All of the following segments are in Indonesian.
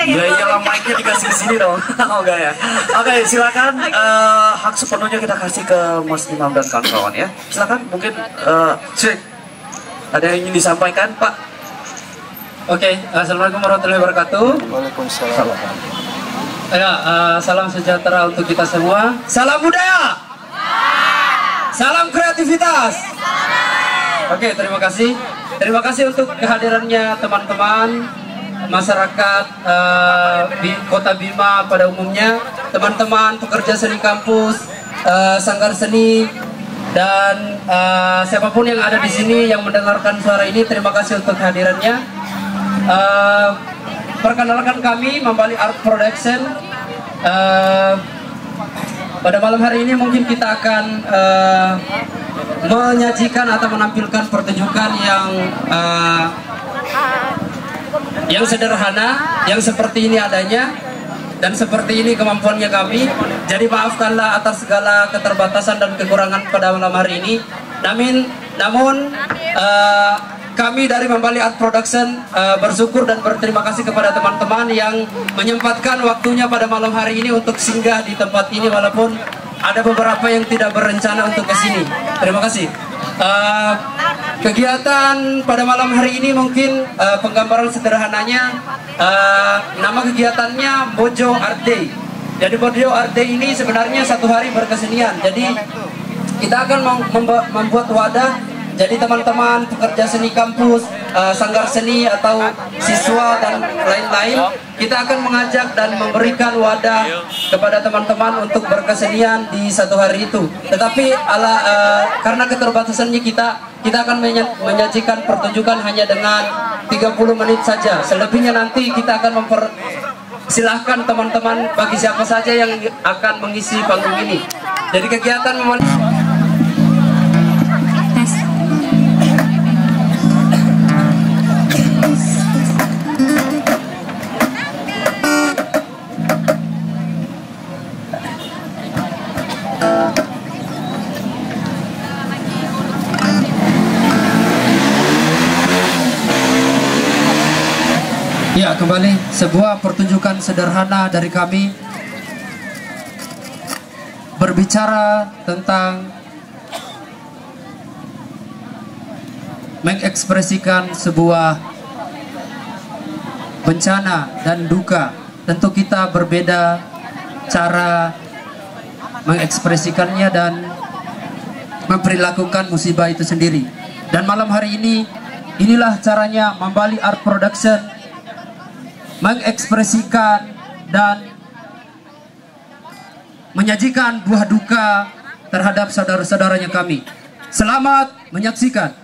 Ya iyalah, mic-nya dikasih ke sini dong. Oh enggak ya. Oke, silakan hak sepenuhnya kita kasih ke Mas Imam dan kawan-kawan ya. Silakan mungkin cek. Ada yang ingin disampaikan, Pak? Oke, assalamualaikum warahmatullahi wabarakatuh. Waalaikumsalam. Ya, salam sejahtera untuk kita semua. Salam budaya. Salam kreativitas. Oke, terima kasih. Terima kasih untuk kehadirannya teman-teman masyarakat di Kota Bima pada umumnya, teman-teman pekerja seni kampus, sanggar seni, dan siapapun yang ada di sini yang mendengarkan suara ini. Terima kasih untuk kehadirannya. Perkenalkan, kami Mambali Art Production. Pada malam hari ini mungkin kita akan menyajikan atau menampilkan pertunjukan yang sederhana, yang seperti ini adanya dan seperti ini kemampuannya kami. Jadi maafkanlah atas segala keterbatasan dan kekurangan pada malam hari ini. Namun kami dari Mambali Art Production bersyukur dan berterima kasih kepada teman-teman yang menyempatkan waktunya pada malam hari ini untuk singgah di tempat ini, walaupun ada beberapa yang tidak berencana untuk ke sini. Terima kasih. Kegiatan pada malam hari ini mungkin penggambaran sederhananya, nama kegiatannya Bojo Art Day. Jadi Bojo Art Day ini sebenarnya satu hari berkesenian. Jadi kita akan membuat wadah. Jadi teman-teman pekerja seni kampus, sanggar seni atau siswa dan lain-lain, kita akan mengajak dan memberikan wadah kepada teman-teman untuk berkesenian di satu hari itu. Tetapi karena keterbatasannya kita akan menyajikan pertunjukan hanya dengan 30 menit saja. Selebihnya nanti kita akan silahkan teman-teman bagi siapa saja yang akan mengisi panggung ini. Jadi kegiatan ya, kembali sebuah pertunjukan sederhana dari kami berbicara tentang mengekspresikan sebuah bencana dan duka. Tentu kita berbeda cara mengekspresikannya dan memperlakukan musibah itu sendiri. Dan malam hari ini, inilah caranya Mambali Art Production mengekspresikan dan menyajikan buah duka terhadap saudara-saudaranya kami. Selamat menyaksikan.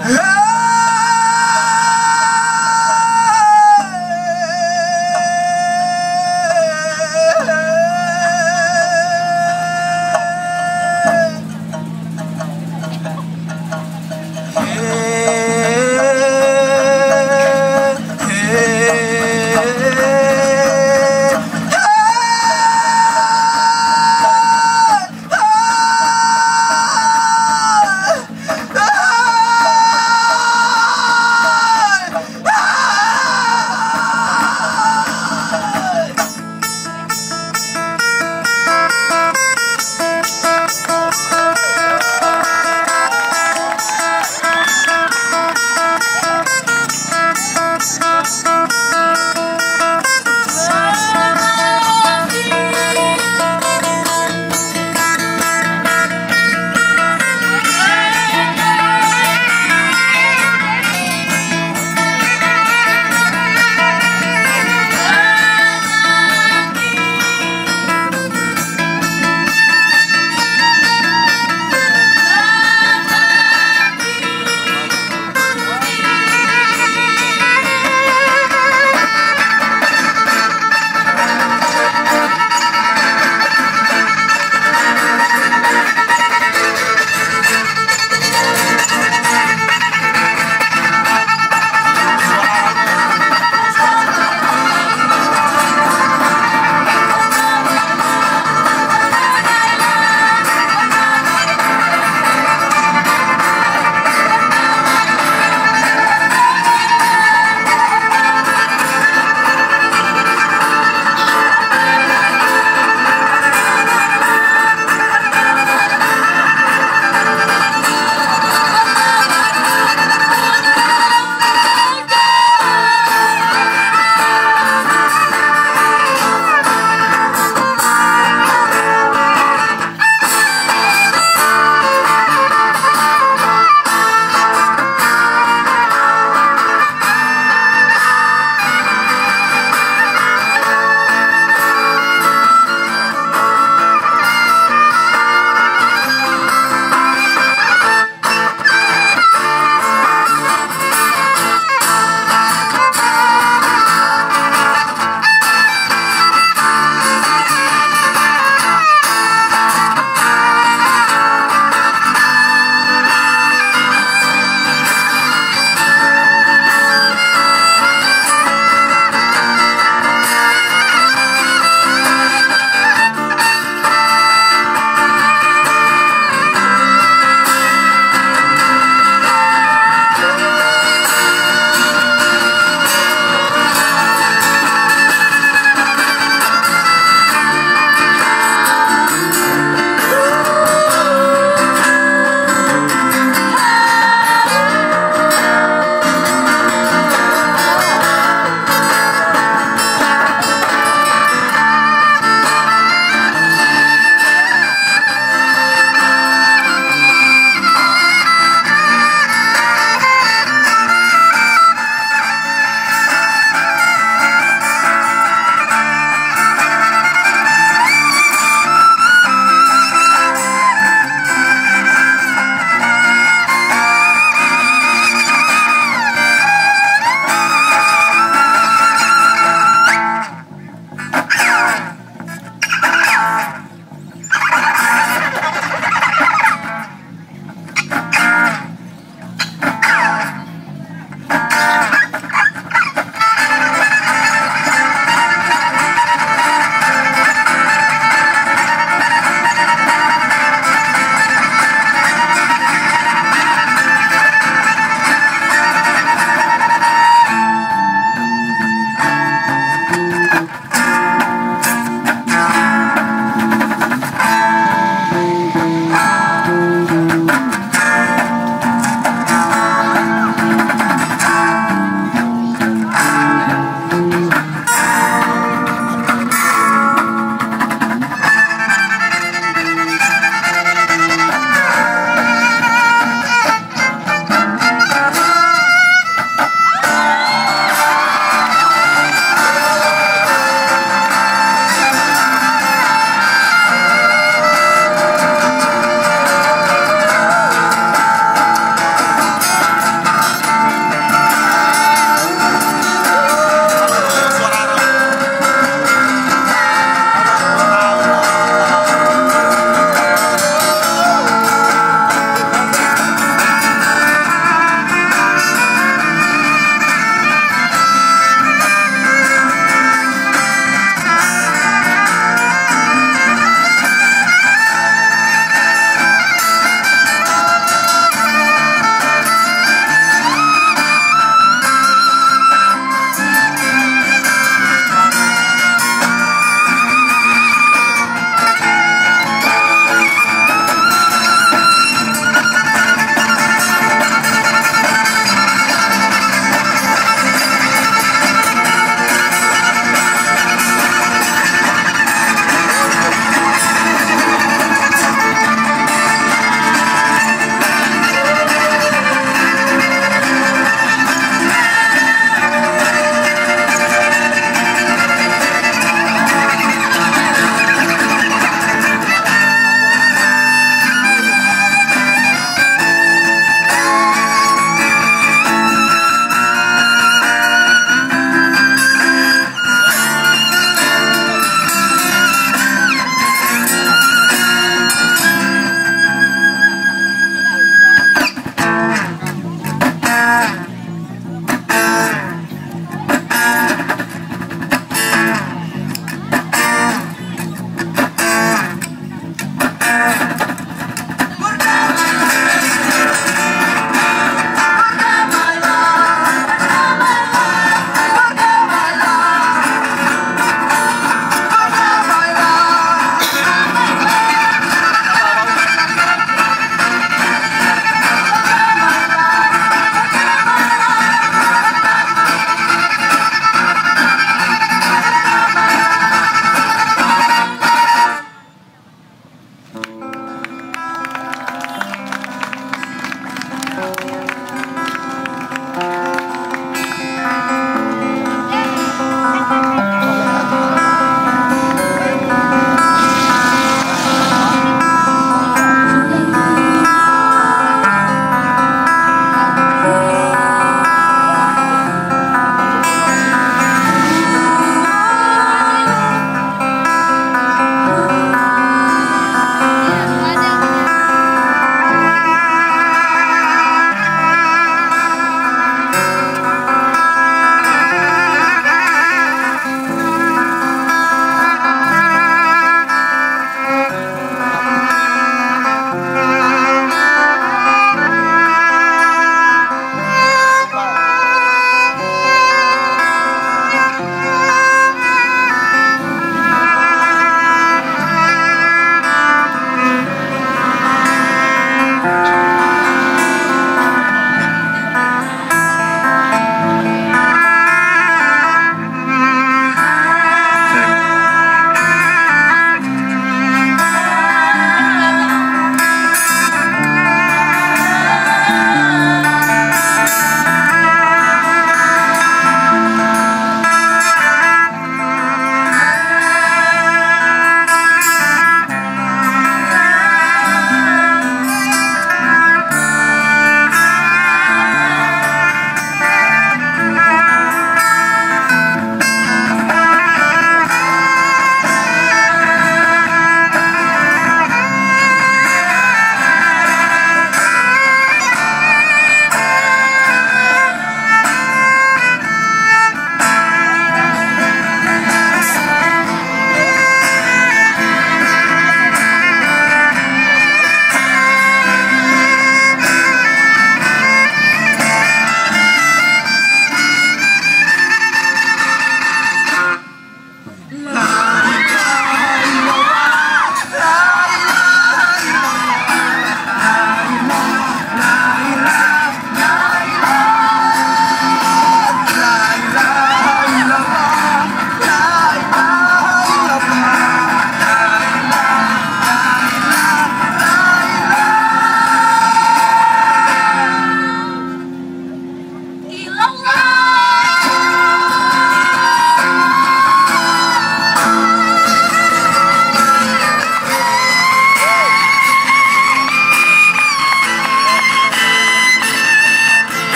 Hey!